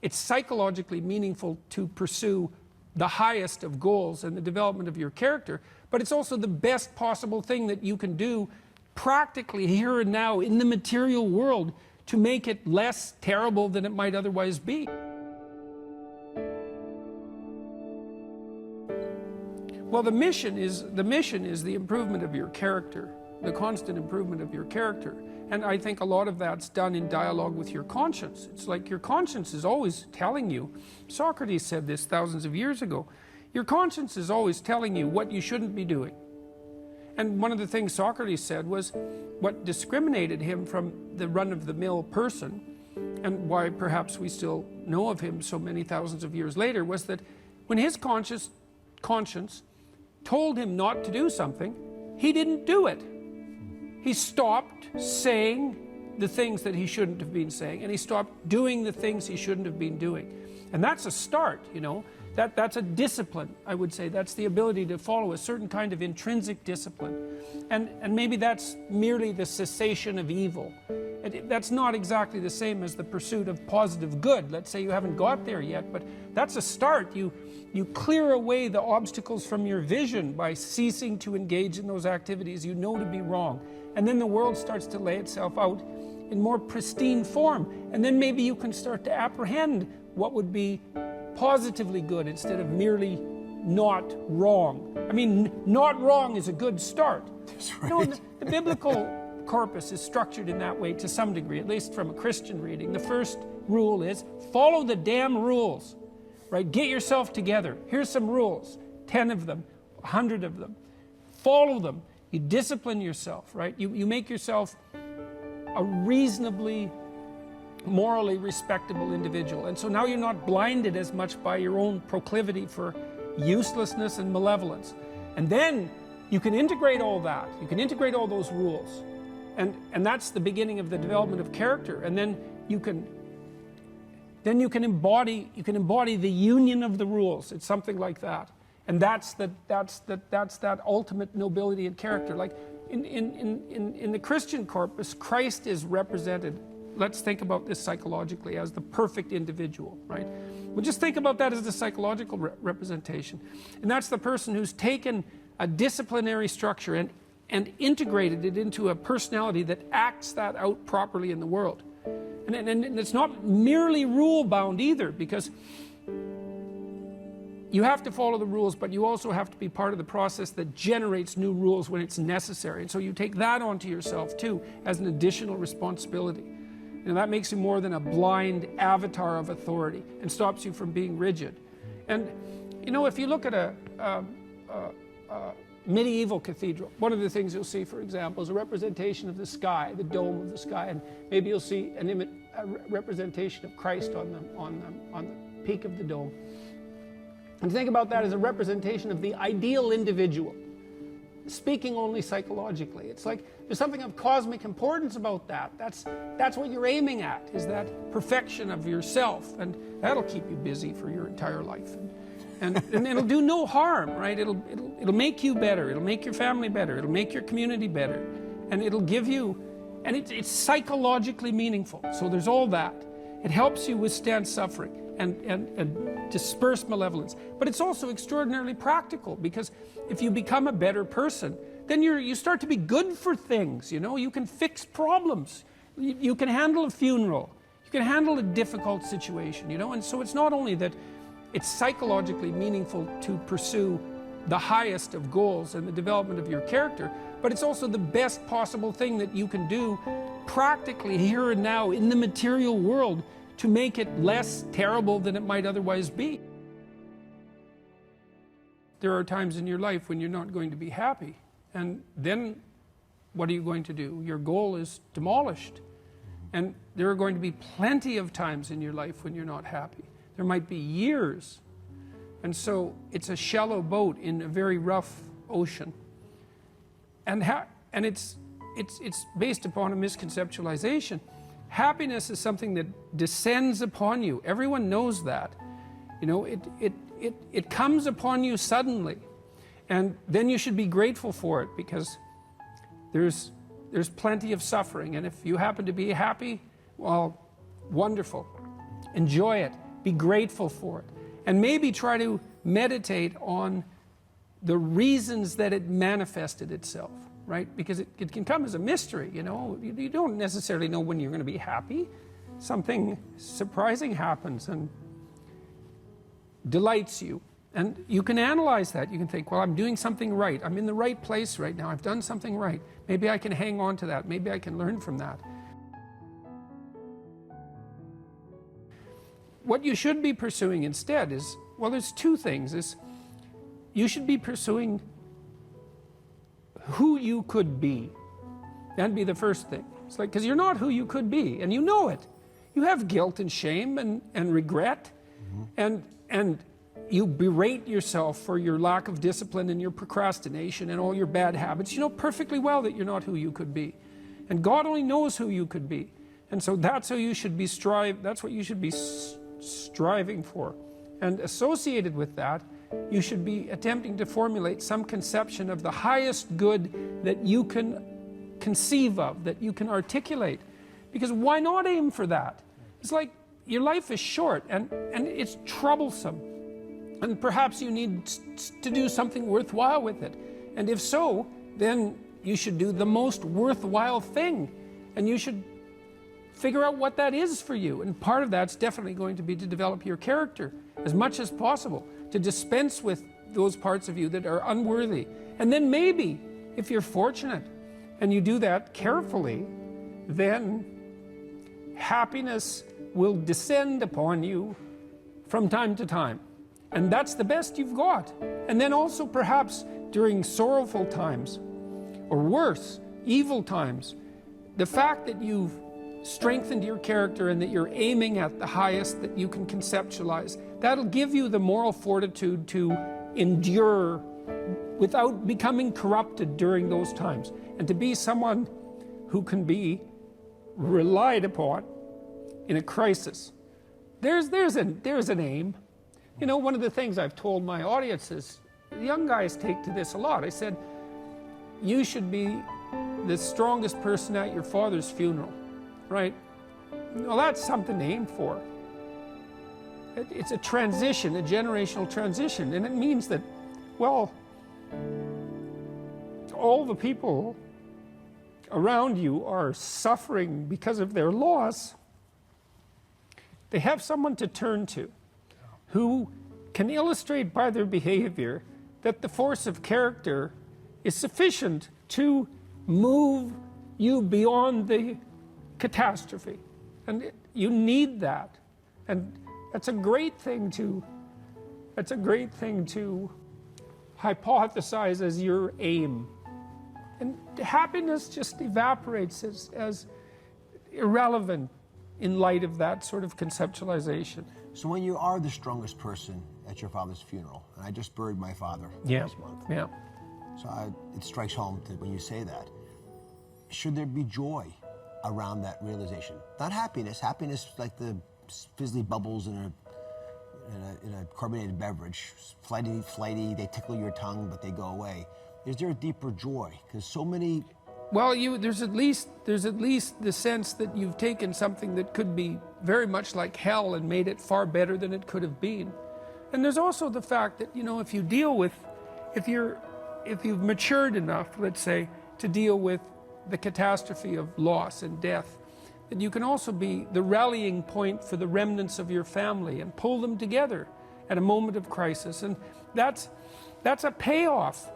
it's psychologically meaningful to pursue the highest of goals and the development of your character, but it's also the best possible thing that you can do practically here and now in the material world to make it less terrible than it might otherwise be. Well, the mission is the improvement of your character, the constant improvement of your character. And I think a lot of that's done in dialogue with your conscience. It's like your conscience is always telling you, Socrates said this thousands of years ago, your conscience is always telling you what you shouldn't be doing. And one of the things Socrates said was what discriminated him from the run-of-the-mill person, and why perhaps we still know of him so many thousands of years later, was that when his conscience told him not to do something, he didn't do it. He stopped saying the things that he shouldn't have been saying, and he stopped doing the things he shouldn't have been doing. And that's a start, you know. That's a discipline, I would say. That's the ability to follow a certain kind of intrinsic discipline. And maybe that's merely the cessation of evil. That's not exactly the same as the pursuit of positive good. Let's say you haven't got there yet, but that's a start. You clear away the obstacles from your vision by ceasing to engage in those activities you know to be wrong. And then the world starts to lay itself out in more pristine form. And then maybe you can start to apprehend what would be positively good instead of merely not wrong. I mean, not wrong is a good start. That's right. You know, the biblical corpus is structured in that way to some degree, at least from a Christian reading. The first rule is follow the damn rules, right? Get yourself together. Here's some rules, 10 of them, 100 of them. Follow them. You discipline yourself, right? You make yourself a reasonably morally respectable individual. And so now you're not blinded as much by your own proclivity for uselessness and malevolence. And then you can integrate all that. You can integrate all those rules. And that's the beginning of the development of character. And then you can embody the union of the rules. It's something like that. And that's that ultimate nobility and character. Like in the Christian corpus, Christ is represented. Let's think about this psychologically as the perfect individual, right? We'll just think about that as the psychological representation. And that's the person who's taken a disciplinary structure and integrated it into a personality that acts that out properly in the world. And it's not merely rule-bound either, because you have to follow the rules, but you also have to be part of the process that generates new rules when it's necessary. And so you take that onto yourself too as an additional responsibility. And that makes you more than a blind avatar of authority and stops you from being rigid. And, you know, if you look at a medieval cathedral, one of the things you'll see, for example, is a representation of the sky, the dome of the sky, and maybe you'll see a representation of Christ on the peak of the dome. And think about that as a representation of the ideal individual, speaking only psychologically. It's like there's something of cosmic importance about that. That's what you're aiming at, is that perfection of yourself, and that'll keep you busy for your entire life. And it'll do no harm, right? It'll make you better. It'll make your family better. It'll make your community better. And it'll give you, and it's psychologically meaningful. So there's all that. It helps you withstand suffering and disperse malevolence. But it's also extraordinarily practical, because if you become a better person, then you start to be good for things, you know? You can fix problems. You can handle a funeral. You can handle a difficult situation, you know? And so it's not only that it's psychologically meaningful to pursue the highest of goals and the development of your character, but it's also the best possible thing that you can do practically here and now in the material world to make it less terrible than it might otherwise be. There are times in your life when you're not going to be happy, and then what are you going to do? Your goal is demolished. And there are going to be plenty of times in your life when you're not happy. There might be years. And so it's a shallow boat in a very rough ocean. And it's based upon a misconceptualization. Happiness is something that descends upon you. Everyone knows that. You know, it comes upon you suddenly. And then you should be grateful for it, because there's plenty of suffering. And if you happen to be happy, well, wonderful. Enjoy it. be grateful for it, and maybe try to meditate on the reasons that it manifested itself, right? Because it can come as a mystery, you know. You don't necessarily know when you're going to be happy. Something surprising happens and delights you. And you can analyze that. You can think, well, I'm doing something right. I'm in the right place right now. I've done something right. Maybe I can hang on to that. Maybe I can learn from that. What you should be pursuing instead is, well, there's two things. You should be pursuing who you could be. That'd be the first thing. It's like, because you're not who you could be, and you know it. You have guilt and shame and regret, and you berate yourself for your lack of discipline and your procrastination and all your bad habits. You know perfectly well that you're not who you could be. And God only knows who you could be. And so that's how you should be that's what you should be striving for. And associated with that, you should be attempting to formulate some conception of the highest good that you can conceive of, that you can articulate. Because why not aim for that? It's like your life is short and it's troublesome. And perhaps you need to do something worthwhile with it. And if so, then you should do the most worthwhile thing. And you should figure out what that is for you. And part of that's definitely going to be to develop your character as much as possible, to dispense with those parts of you that are unworthy. And then maybe, if you're fortunate and you do that carefully, then happiness will descend upon you from time to time. And that's the best you've got. And then also perhaps during sorrowful times, or worse, evil times, the fact that you've strengthened your character and that you're aiming at the highest that you can conceptualize, that'll give you the moral fortitude to endure without becoming corrupted during those times, and to be someone who can be relied upon in a crisis. There's an aim. You know, one of the things I've told my audience is, young guys take to this a lot. I said, you should be the strongest person at your father's funeral, right? Well, that's something to aim for. It's a transition, a generational transition, and it means that, well, all the people around you are suffering because of their loss. They have someone to turn to who can illustrate by their behavior that the force of character is sufficient to move you beyond the catastrophe. And you need that. And that's a great thing to hypothesize as your aim. And happiness just evaporates as irrelevant in light of that sort of conceptualization. So when you are the strongest person at your father's funeral, and I just buried my father last month. Yeah. So it strikes home when you say that. Should there be joy around that realization? Not happiness. Happiness is like the fizzly bubbles in a carbonated beverage. Flighty, they tickle your tongue, but they go away. Is there a deeper joy? Because so many... Well, there's at least the sense that you've taken something that could be very much like hell and made it far better than it could have been. And there's also the fact that, you know, if you've matured enough, let's say, to deal with the catastrophe of loss and death, that you can also be the rallying point for the remnants of your family and pull them together at a moment of crisis. And that's a payoff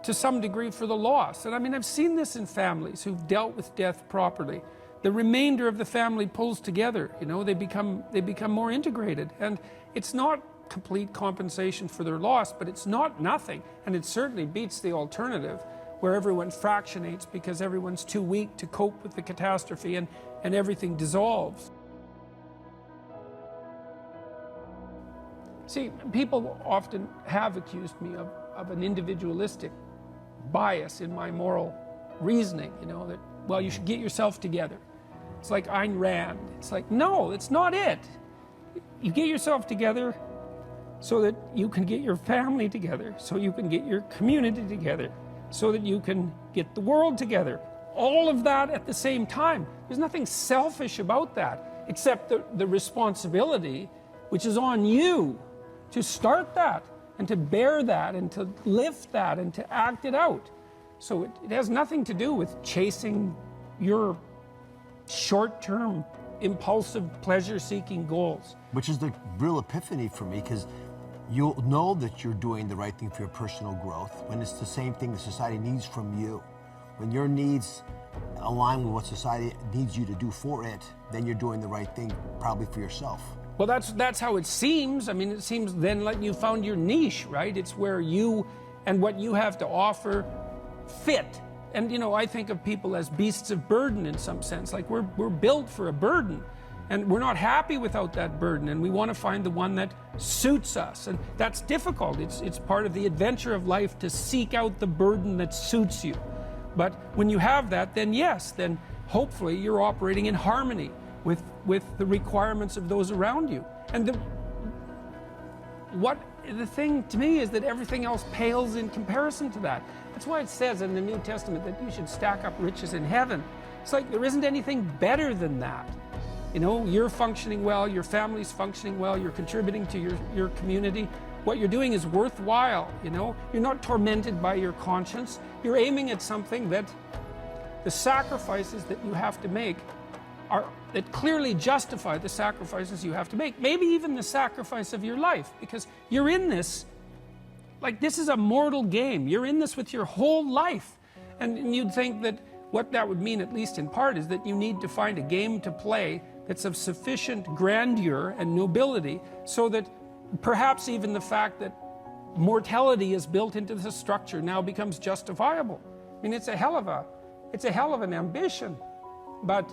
to some degree for the loss. And I mean, I've seen this in families who've dealt with death properly. The remainder of the family pulls together, you know, they become more integrated. And it's not complete compensation for their loss, but it's not nothing. And it certainly beats the alternative, where everyone fractionates because everyone's too weak to cope with the catastrophe and everything dissolves. See, people often have accused me of an individualistic bias in my moral reasoning, you know, that, well, you should get yourself together. It's like Ayn Rand. It's like, no, it's not it. You get yourself together so that you can get your family together, so you can get your community together, so that you can get the world together. All of that at the same time. There's nothing selfish about that, except the responsibility which is on you to start that and to bear that and to lift that and to act it out. So it has nothing to do with chasing your short-term, impulsive, pleasure-seeking goals. Which is the real epiphany for me, because you'll know that you're doing the right thing for your personal growth when it's the same thing that society needs from you. When your needs align with what society needs you to do for it, then you're doing the right thing probably for yourself. Well, that's how it seems. I mean, it seems then like you found your niche, right? It's where you and what you have to offer fit. And, you know, I think of people as beasts of burden in some sense. Like we're built for a burden. And we're not happy without that burden, and we want to find the one that suits us. And that's difficult. It's part of the adventure of life to seek out the burden that suits you. But when you have that, then yes, then hopefully you're operating in harmony with the requirements of those around you. And the thing to me is that everything else pales in comparison to that. That's why it says in the New Testament that you should stack up riches in heaven. It's like there isn't anything better than that. You know, you're functioning well, your family's functioning well, you're contributing to your community. What you're doing is worthwhile, you know. You're not tormented by your conscience. You're aiming at something that the sacrifices that you have to make that clearly justify the sacrifices you have to make. Maybe even the sacrifice of your life, because you're in this, like this is a mortal game. You're in this with your whole life. And you'd think that what that would mean, at least in part, is that you need to find a game to play that's of sufficient grandeur and nobility so that perhaps even the fact that mortality is built into the structure now becomes justifiable. I mean, it's a hell of an ambition, but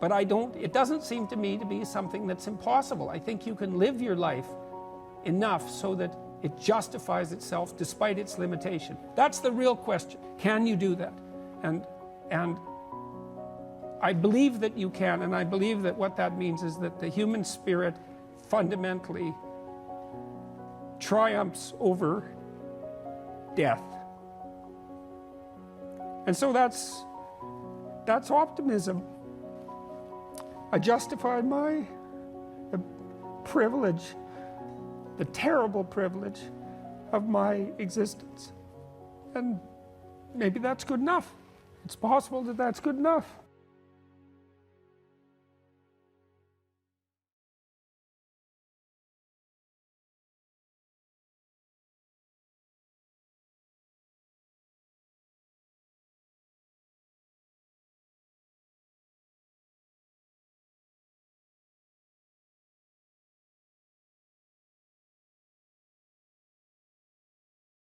it doesn't seem to me to be something that's impossible. I think you can live your life enough so that it justifies itself despite its limitation. That's the real question. Can you do that? And I believe that you can, and I believe that what that means is that the human spirit fundamentally triumphs over death. And so that's optimism. I justified the privilege, the terrible privilege of my existence. And maybe that's good enough. It's possible that that's good enough.